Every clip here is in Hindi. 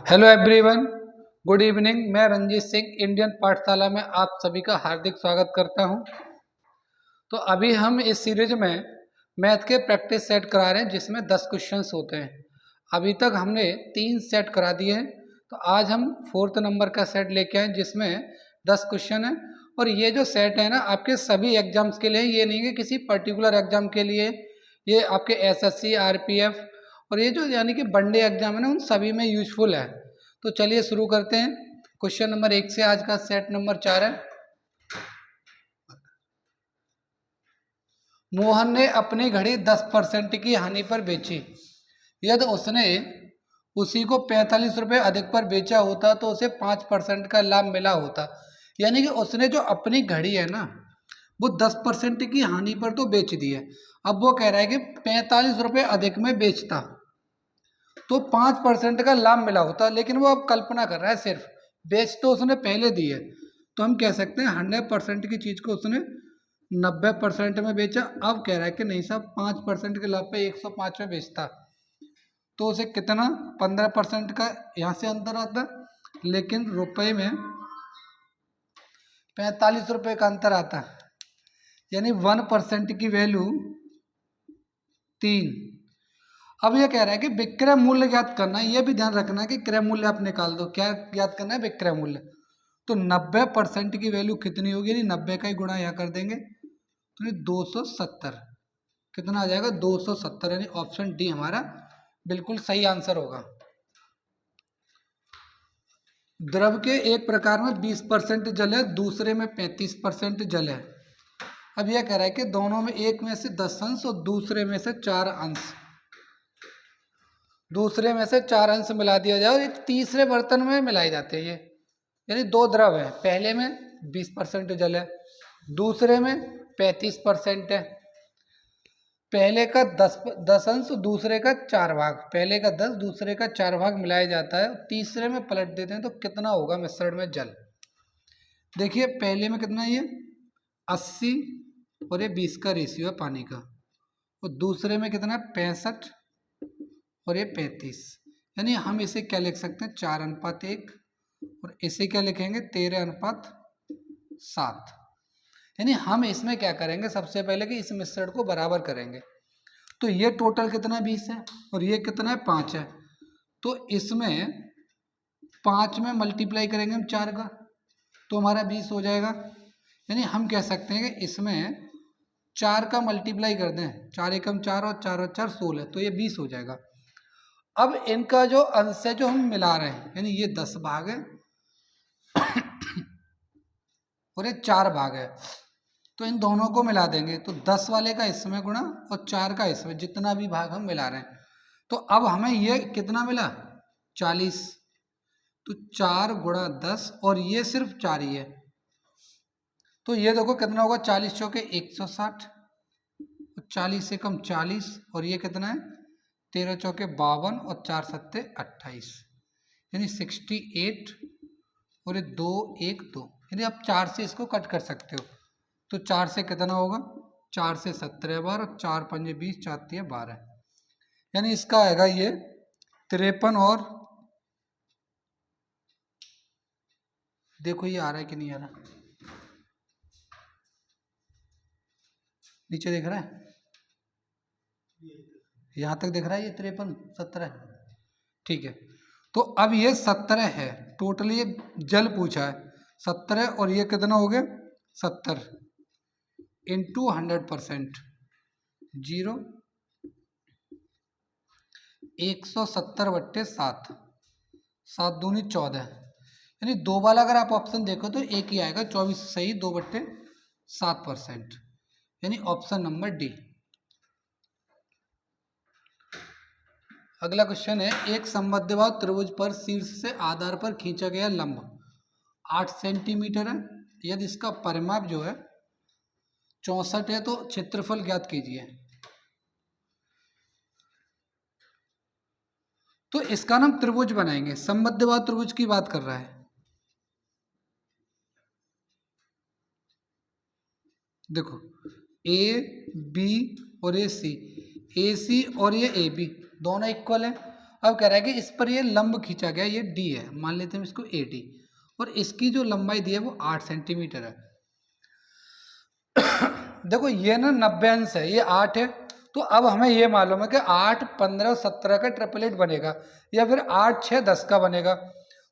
Hello everyone, good evening. मैं रंजीत सिंह इंडियन पाठशाला में आप सभी का हार्दिक स्वागत करता हूं। तो अभी हम इस सीरीज में मैथ के प्रैक्टिस सेट करा रहे हैं जिसमें 10 क्वेश्चंस होते हैं। अभी तक हमने 3 सेट करा दिए हैं, तो आज हम 4th नंबर का सेट लेके आए जिसमें 10 क्वेश्चन है। और ये जो सेट है ना, आपके सभी एग्जाम्स के लिए, ये नहीं कि किसी पर्टिकुलर एग्जाम के लिए। ये आपके एसएससी, आरपीएफ और ये जो यानी कि वनडे एग्जाम है ना, उन सभी में यूजफुल है। तो चलिए शुरू करते हैं। क्वेश्चन नंबर 1 से आज का सेट नंबर 4 है। मोहन ने अपनी घड़ी 10% की हानि पर बेची। यदि उसने उसी को 45 रुपये अधिक पर बेचा होता तो उसे 5% का लाभ मिला होता। यानी कि उसने जो अपनी घड़ी है ना, वो 10% की हानि पर तो बेच दी है। अब वो कह रहा है कि 45 रुपये अधिक में बेचता तो 5% का लाभ मिला होता, लेकिन वो अब कल्पना कर रहा है सिर्फ। बेच तो उसने पहले दी है, तो हम कह सकते हैं 100% की चीज को उसने 90% में बेचा। अब कह रहा है कि नहीं साहब, 5% के लाभ पे 105 में बेचता तो उसे कितना 15% का यहाँ से अंतर आता, लेकिन रुपए में 45 रुपये का अंतर आता। यानी 1% की वैल्यू 3। अब ये कह रहा है कि विक्रय मूल्य ज्ञात करना है। ये भी ध्यान रखना है कि क्रय मूल्य आप निकाल दो। क्या ज्ञात करना है? विक्रय मूल्य। तो 90% की वैल्यू कितनी होगी? यानी 90 का ही गुणा यहाँ कर देंगे तो 270। कितना आ जाएगा? 270। यानी ऑप्शन डी हमारा बिल्कुल सही आंसर होगा। द्रव के एक प्रकार में 20% जल है, दूसरे में 35% जल है। अब यह कह रहा है कि दोनों में, एक में से 10 अंश और दूसरे में से 4 अंश, दूसरे में से 4 अंश मिला दिया जाए और एक तीसरे बर्तन में मिलाए जाते हैं ये। यानी दो द्रव है, पहले में 20% जल है, दूसरे में 35% है। पहले का 10 अंश, दूसरे का 4 भाग। पहले का 10, दूसरे का 4 भाग मिलाया जाता है, तीसरे में पलट देते हैं तो कितना होगा मिश्रण में जल। देखिए पहले में कितना, ये 80 और ये 20 का रेशियो है पानी का। और दूसरे में कितना है? 65 और ये 35। यानी हम इसे क्या लिख सकते हैं? 4:1। और इसे क्या लिखेंगे? 13:7। यानी हम इसमें क्या करेंगे सबसे पहले कि इस मिश्रण को बराबर करेंगे। तो ये टोटल कितना 20 है और ये कितना है? 5 है। तो इसमें 5 में मल्टीप्लाई करेंगे हम 4 का, तो हमारा 20 हो जाएगा। यानी हम कह सकते हैं कि इसमें 4 का मल्टीप्लाई कर दें, 4 एकम 4 और 4 और 4 16, तो ये 20 हो जाएगा। अब इनका जो अंश है जो हम मिला रहे हैं, यानी ये 10 भाग है और ये 4 भाग है, तो इन दोनों को मिला देंगे तो 10 वाले का इसमें गुणा और 4 का इसमें, जितना भी भाग हम मिला रहे हैं। तो अब हमें ये कितना मिला? 40। तो 4 गुणा 10 और ये सिर्फ 4 ही है, तो ये देखो कितना होगा? 40 चौके 160, 40 से कम 40, और ये कितना है? 13 चौके 52 और 4 सत्ते 28, यानी 68। और ये 2 1 2, यानी आप 4 से इसको कट कर सकते हो। तो 4 से कितना होगा? 4 से 17 बार, और 4 पंजे 20, 4 तिया 12। यानी इसका आएगा ये 53। और देखो ये आ रहा है कि नहीं आ रहा? नीचे दिख रहा है? यहाँ तक दिख रहा है ये 53 17? ठीक है। तो अब ये 17 है टोटली, ये जल पूछा है 17, और ये कितना हो गया? 70 इंटू 100%। 0 170/7, 7 दूनी 14। यानी दो वाला अगर आप ऑप्शन देखो तो एक ही आएगा, 24 सही, 2/7%। यानी ऑप्शन नंबर डी। अगला क्वेश्चन है, एक समबाहु त्रिभुज पर शीर्ष से आधार पर खींचा गया लंब 8 सेंटीमीटर है। यदि इसका परिमाप जो है 64 है, तो क्षेत्रफल ज्ञात कीजिए। तो इसका नाम त्रिभुज बनाएंगे, समबाहु त्रिभुज की बात कर रहा है। देखो ए बी और ए सी और ये ए बी दोनों इक्वल है। अब कह रहा है कि इस पर ये लंब खींचा गया, ये डी है, मान लेते हैं इसको ए डी, और इसकी जो लंबाई दी है वो 8 सेंटीमीटर है। देखो ये ना 90 अंश है, ये 8 है, तो अब हमें ये मालूम है कि 8, 15, 17 का ट्रिपलेट बनेगा, या फिर 8, 6, 10 का बनेगा।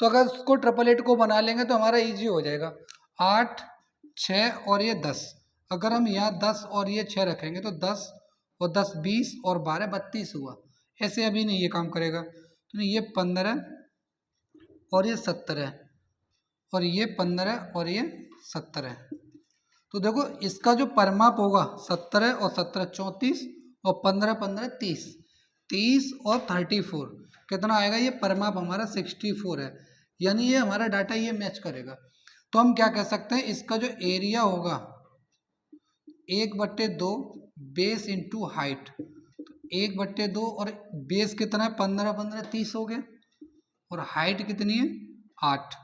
तो अगर उसको ट्रिपलेट को बना लेंगे तो हमारा इजी हो जाएगा। 8, 6 और ये 10, अगर हम यहाँ 10 और ये 6 रखेंगे तो 10 और 10 20 और 12 32 हुआ। ऐसे अभी नहीं ये काम करेगा, तो ये 15 और ये 17 और ये 15 और ये 17। तो देखो इसका जो परिमाप होगा 17 और 17 34 और 15 15 30, 30 और 34 कितना आएगा, ये परिमाप हमारा 64 है, यानी ये हमारा डाटा ये मैच करेगा। तो हम क्या कह सकते हैं, इसका जो एरिया होगा 1/2 बेस इंटू हाइट, 1/2 और बेस कितना है 15 15 30 हो गया, और हाइट कितनी है 8,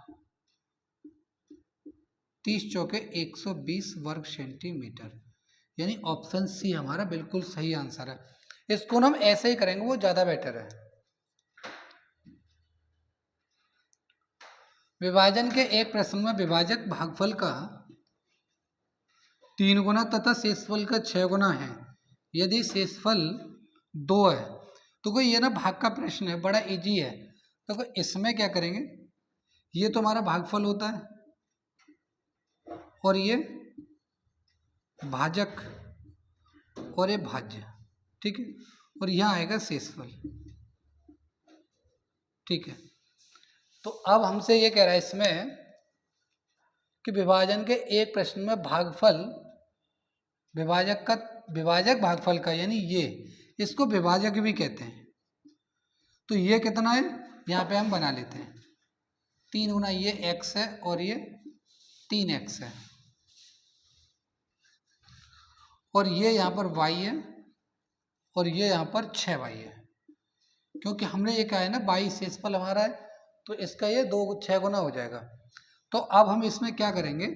30 चौके 120 वर्ग सेंटीमीटर, यानी ऑप्शन सी हमारा बिल्कुल सही आंसर है। इसको ना हम ऐसे ही करेंगे, वो ज्यादा बेटर है। विभाजन के एक प्रश्न में विभाजक भागफल का 3 गुना तथा शेषफल का 6 गुना है, यदि शेषफल 2 है। तो कोई ये ना भाग का प्रश्न है, बड़ा इजी है। तो इसमें क्या करेंगे, ये तो हमारा भागफल होता है और ये भाजक और ये भाज्य, ठीक है, और यहाँ आएगा शेषफल, ठीक है। तो अब हमसे ये कह रहा है इसमें कि विभाजन के एक प्रश्न में भागफल विभाजक भागफल का, यानी ये, इसको विभाजक भी कहते हैं। तो ये कितना है, यहाँ पे हम बना लेते हैं 3 गुना ये x है और ये 3x है, और ये यहाँ पर y है और ये यहाँ पर 6y है, क्योंकि हमने ये कहा है ना 22 शेषफल हमारा है, तो इसका ये 6 गुना हो जाएगा। तो अब हम इसमें क्या करेंगे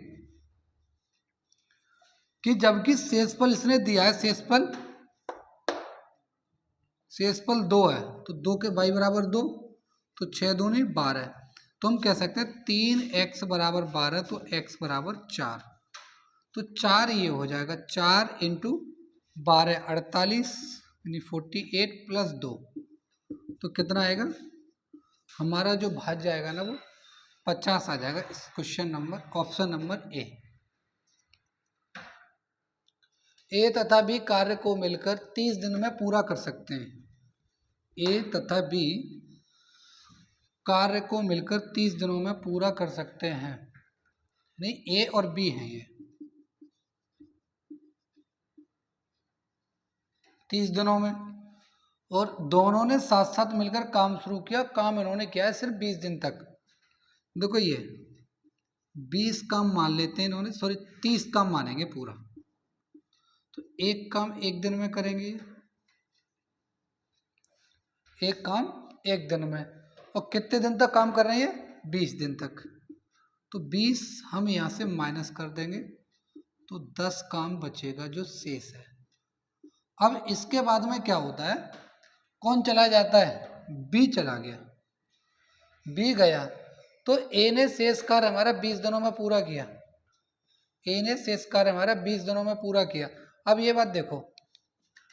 कि जबकि शेषफल इसने दिया है, शेषफल 2 है, तो 2 के y बराबर 2, तो 6 दूनी 12, तो हम कह सकते हैं 3x बराबर 12, तो x बराबर 4, तो 4 ये हो जाएगा, 4 इंटू 12 48, यानी 48 प्लस 2, तो कितना आएगा हमारा जो भाज्य आएगा ना वो 50 आ जाएगा। इस question number option number A तथा बी कार्य को मिलकर 30 दिन में पूरा कर सकते हैं। ए तथा बी कार्य को मिलकर 30 दिनों में पूरा कर सकते हैं, नहीं ए और बी हैं ये 30 दिनों में, और दोनों ने साथ साथ मिलकर काम शुरू किया। काम इन्होंने किया है सिर्फ 20 दिन तक। देखो ये 20 काम मान लेते हैं इन्होंने, सॉरी 30 काम मानेंगे पूरा, तो एक काम एक दिन में करेंगे, एक काम एक दिन में, और कितने दिन तक काम कर रहे हैं, 20 दिन तक, तो 20 हम यहाँ से माइनस कर देंगे, तो 10 काम बचेगा जो शेष है। अब इसके बाद में क्या होता है, कौन चला जाता है, बी चला गया, बी गया, तो ए ने शेष कार्य हमारा 20 दिनों में पूरा किया, ए ने शेष कार्य हमारा 20 दिनों में पूरा किया। अब ये बात देखो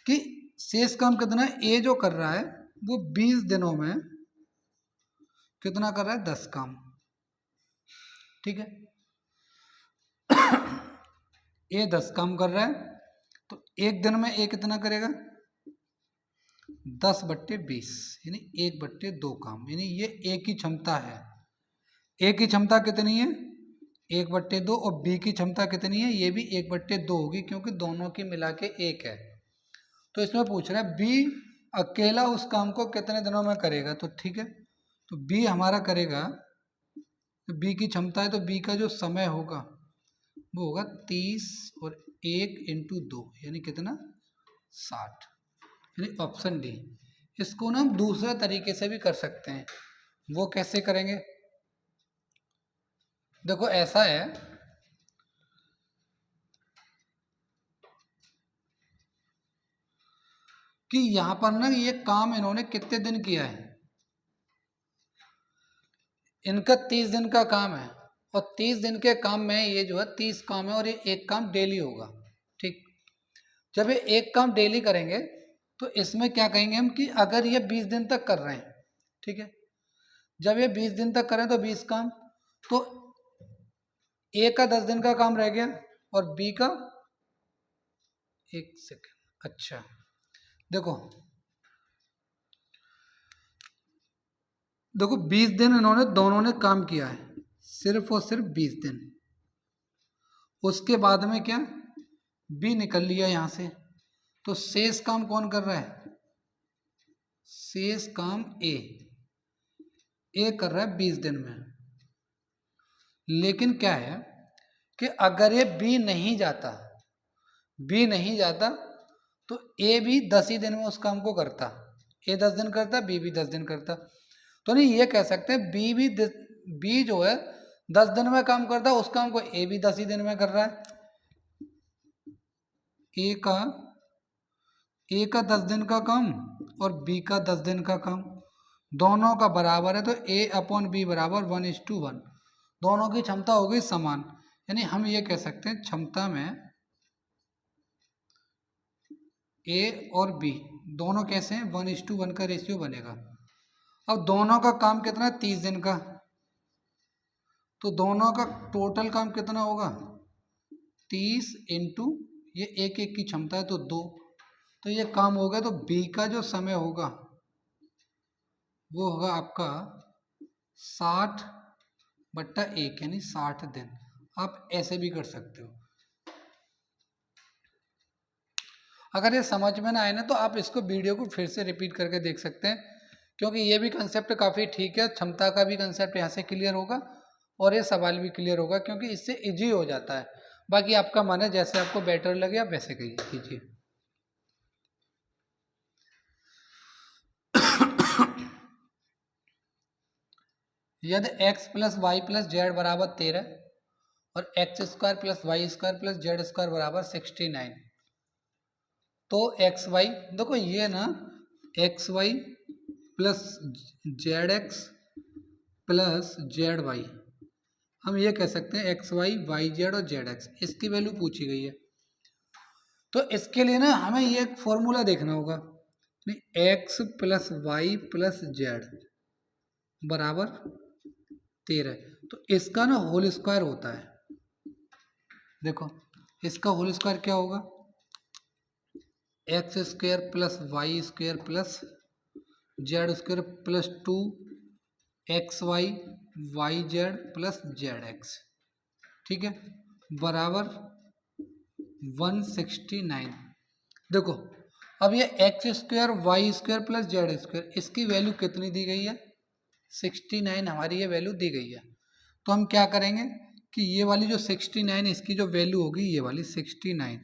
कि शेष काम कितना है, ए जो कर रहा है वो 20 दिनों में कितना कर रहा है, 10 काम, ठीक है। ए 10 काम कर रहा है, तो एक दिन में ए कितना करेगा, 10/20, यानी 1/2 काम, यानी ये ए की क्षमता है। ए की क्षमता कितनी है, 1/2, और बी की क्षमता कितनी है, ये भी 1/2 होगी, क्योंकि दोनों की मिला के 1 है। तो इसमें पूछ रहा है बी अकेला उस काम को कितने दिनों में करेगा, तो ठीक है, तो बी हमारा करेगा, तो बी की क्षमता है, तो बी का जो समय होगा वो होगा 30 और 1 इंटू 2, यानी कितना 60, यानी ऑप्शन डी। इसको ना हम दूसरे तरीके से भी कर सकते हैं, वो कैसे करेंगे, देखो ऐसा है कि यहाँ पर ना ये काम इन्होंने कितने दिन किया है, इनका 30 दिन का काम है और 30 दिन के काम में ये जो है 30 काम है और ये एक काम डेली होगा। ठीक, जब ये एक काम डेली करेंगे तो इसमें क्या कहेंगे हम कि अगर ये 20 दिन तक कर रहे हैं, ठीक है, जब ये 20 दिन तक करें तो 20 काम, तो ए का 10 दिन का काम रह गया और बी का, एक सेकेंड, अच्छा देखो देखो 20 दिन इन्होंने दोनों ने काम किया है, सिर्फ और सिर्फ 20 दिन। उसके बाद में क्या, बी निकल लिया यहां से, तो शेष काम कौन कर रहा है, शेष काम ए कर रहा है 20 दिन में। लेकिन क्या है कि अगर ये बी नहीं जाता तो ए भी 10 ही दिन में उस काम को करता, ए 10 दिन करता, बी भी 10 दिन करता। तो नहीं ये कह सकते हैं बी जो है 10 दिन में काम करता है, उस काम को ए भी 10 ही दिन में कर रहा है। ए का 10 दिन का काम और बी का 10 दिन का काम दोनों का बराबर है, तो ए अपॉन बी बराबर 1:1, दोनों की क्षमता हो गई समान। यानी हम ये कह सकते हैं क्षमता में ए और बी दोनों कैसे हैं, 1:1 का रेशियो बनेगा। अब दोनों का काम कितना है, 30 दिन का, तो दोनों का टोटल काम कितना होगा, 30 इंटू ये एक की क्षमता है तो 2, तो ये काम हो गया। तो बी का जो समय होगा वो होगा आपका 60/1 यानी 60 दिन। आप ऐसे भी कर सकते हो। अगर ये समझ में ना आए ना तो आप इसको वीडियो को फिर से रिपीट करके देख सकते हैं, क्योंकि ये भी कंसेप्ट काफ़ी ठीक है। क्षमता का भी कंसेप्ट यहाँ से क्लियर होगा और ये सवाल भी क्लियर होगा, क्योंकि इससे इजी हो जाता है। बाकी आपका मन है, जैसे आपको बेटर लगे आप वैसे कीजिए। यदि x plus Y plus Z बराबर 13 और x² प्लस वाई² प्लस जेड² बराबर 69, तो एक्स वाई देखो ये ना X Y plus Z X plus Z Y, हम ये कह सकते हैं एक्स वाई वाई जेड और जेड एक्स, इसकी वैल्यू पूछी गई है। तो इसके लिए ना हमें ये एक फॉर्मूला देखना होगा, X plus Y plus Z बराबर 13, तो इसका ना होल स्क्वायर होता है। देखो इसका होल स्क्वायर क्या होगा, x² plus y² plus z² plus 2xy yz plus zx, ठीक है, बराबर 169। देखो अब ये x² y² प्लस z², इसकी वैल्यू कितनी दी गई है, 69 हमारी ये वैल्यू दी गई है। तो हम क्या करेंगे कि ये वाली जो 69 इसकी जो वैल्यू होगी ये वाली 69,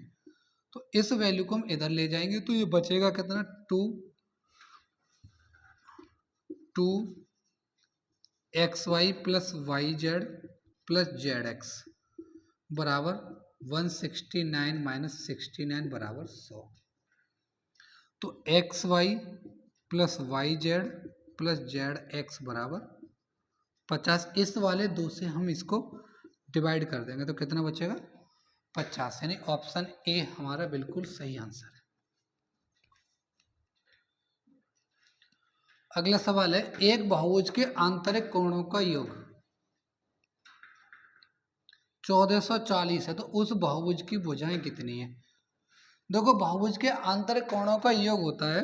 तो इस वैल्यू को हम इधर ले जाएंगे, तो ये बचेगा कितना, 2xy plus yz plus zx बराबर 169 माइनस 69 बराबर 100। तो xy plus yz plus zx बराबर 50। इस वाले 2 से हम इसको डिवाइड कर देंगे तो कितना बचेगा, 50, यानी ऑप्शन ए हमारा बिल्कुल सही आंसर है। अगला सवाल है, एक बहुभुज के आंतरिक कोणों का योग 1440 है, तो उस बहुभुज की भुजाएं कितनी है। देखो बहुभुज के आंतरिक कोणों का योग होता है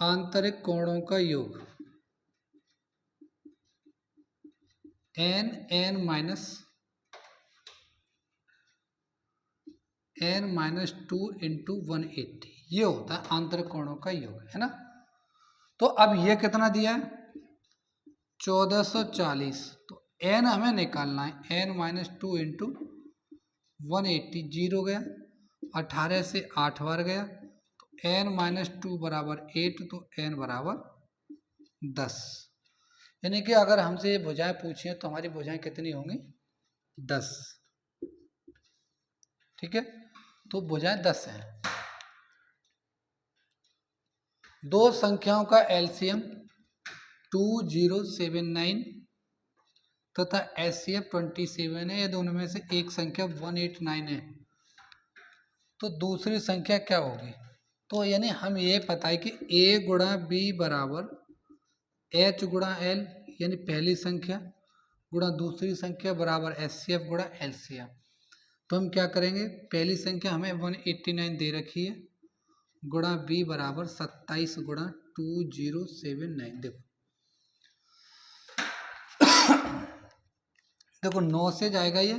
आंतरिक कोणों का योग n माइनस 2 इंटू 180, ये होता है आंतरिक कोणों का योग, है ना। तो अब ये कितना दिया है, 1440, तो n हमें निकालना है, n माइनस 2 इंटू 180, 0 गया, 18 से 8 बार गया, तो n माइनस 2 बराबर 8, तो n बराबर 10। यानी कि अगर हमसे ये भुजाएं पूछी तो हमारी भुजाएं कितनी होंगी, 10, ठीक है, तो भुजाएं 10 हैं। दो संख्याओं का एलसीएम 2079 तथा एचसीएफ 27 है, ये दोनों में से एक संख्या 189 है, तो दूसरी संख्या क्या होगी? तो यानी हम ये पता है कि a गुणा b बराबर h गुणा l, यानी पहली संख्या गुणा दूसरी संख्या बराबर एचसीएफ गुणा एलसीएम। तो हम क्या करेंगे, पहली संख्या हमें 189 दे रखी है, गुणा b बराबर 27 गुणा 2079। देखो 9 से जाएगा ये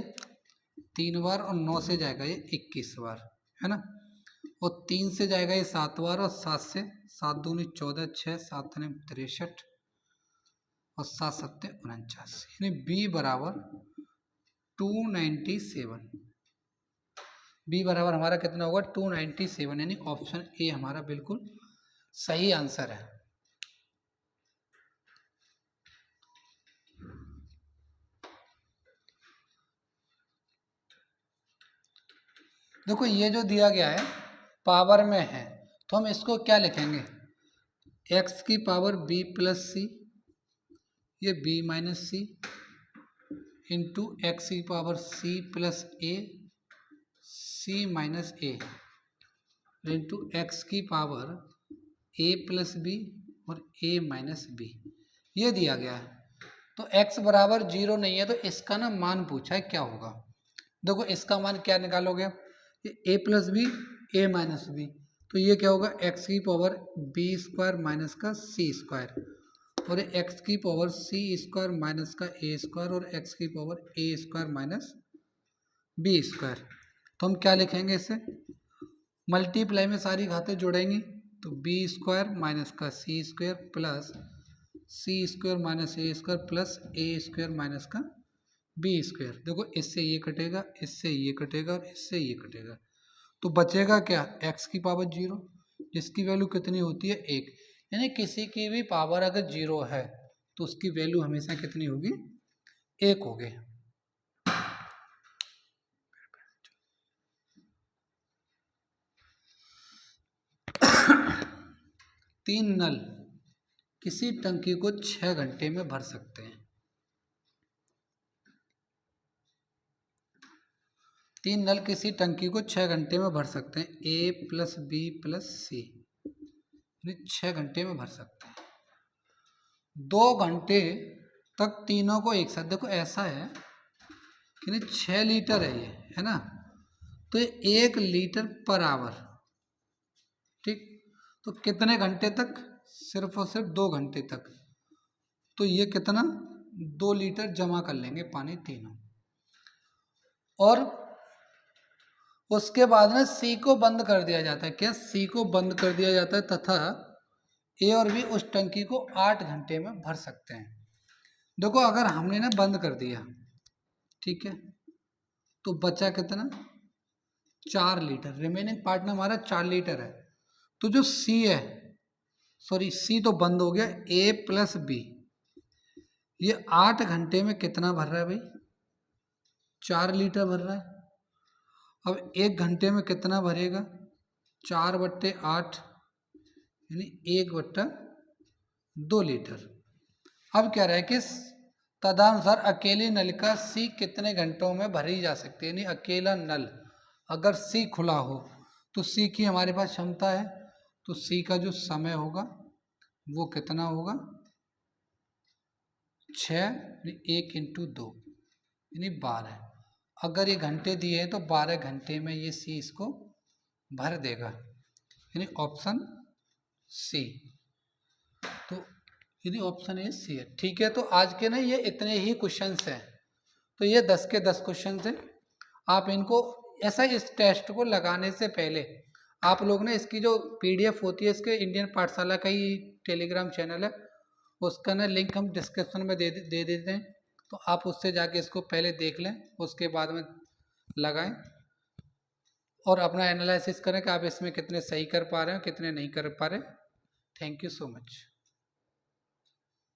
3 बार और 9 से जाएगा ये 21 बार, है ना। और 3 से जाएगा ये 7 बार और 7 से 7 दूनी 14, 6 7 63 और 7 7 49, यानी b बराबर 297। b बराबर हमारा कितना होगा 297, यानी ऑप्शन ए हमारा बिल्कुल सही आंसर है। देखो ये जो दिया गया है पावर में है, तो हम इसको क्या लिखेंगे, x की पावर b प्लस सी, ये b माइनस सी इंटू एक्स की पावर c प्लस ए, c माइनस ए इंटू एक्स की पावर a प्लस बी और a माइनस बी, ये दिया गया है। तो x बराबर 0 नहीं है, तो इसका ना मान पूछा है क्या होगा। देखो इसका मान क्या निकालोगे, a plus B a minus B, तो ये क्या होगा x की पावर b स्क्वायर माइनस का c स्क्वायर और x की पावर c स्क्वायर माइनस का a स्क्वायर और x की power a square minus b square. तो हम क्या लिखेंगे, इसे मल्टीप्लाई में सारी घातें जोड़ेंगी, तो b स्क्वायर माइनस का c square plus c square minus a square plus a square minus का b स्क्वायर। देखो इससे ये कटेगा, इससे ये कटेगा और इससे ये कटेगा, तो बचेगा क्या, x की पावर 0, जिसकी वैल्यू कितनी होती है 1, यानी किसी की भी पावर अगर 0 है तो उसकी वैल्यू हमेशा कितनी होगी, 1 होगी। तीन नल किसी टंकी को 6 घंटे में भर सकते हैं। तीन नल किसी टंकी को 6 घंटे में भर सकते हैं, ए प्लस बी प्लस सी, 6 घंटे में भर सकते हैं। 2 घंटे तक तीनों को एक साथ, देखो ऐसा है कि 6 लीटर है ये, है ना, तो 1 लीटर पर आवर, ठीक, तो कितने घंटे तक, सिर्फ और सिर्फ 2 घंटे तक, तो ये कितना 2 लीटर जमा कर लेंगे पानी तीनों। और उसके बाद में सी को बंद कर दिया जाता है, क्या, सी को बंद कर दिया जाता है तथा ए और बी उस टंकी को 8 घंटे में भर सकते हैं। देखो अगर हमने ना बंद कर दिया, ठीक है, तो बचा कितना 4 लीटर, रिमेनिंग पार्ट में हमारा 4 लीटर है। तो जो सी है, सॉरी सी तो बंद हो गया, ए प्लस बी ये 8 घंटे में कितना भर रहा है भाई, 4 लीटर भर रहा है। अब 1 घंटे में कितना भरेगा, 4/8 यानी 1/2 लीटर। अब क्या रहा है कि तदनुसार अकेली नलिका सी कितने घंटों में भरी जा सकती है, यानी अकेला नल अगर सी खुला हो तो सी की हमारे पास क्षमता है, तो सी का जो समय होगा वो कितना होगा 6, 1 इंटू 2 यानी 12। अगर ये घंटे दिए हैं तो 12 घंटे में ये सी इसको भर देगा, यानी ऑप्शन सी। तो यदि ऑप्शन ए सी है, ठीक है। तो आज के ना ये इतने ही क्वेश्चंस हैं, तो ये 10 के 10 क्वेश्चंस हैं। आप इनको ऐसा, इस टेस्ट को लगाने से पहले आप लोग ने इसकी जो पीडीएफ होती है, इसके इंडियन पाठशाला का ही टेलीग्राम चैनल है, उसका ना लिंक हम डिस्क्रिप्शन में दे देते हैं, तो आप उससे जाके इसको पहले देख लें, उसके बाद में लगाएं और अपना एनालिसिस करें कि आप इसमें कितने सही कर पा रहे हो, कितने नहीं कर पा रहे। Thank you so much.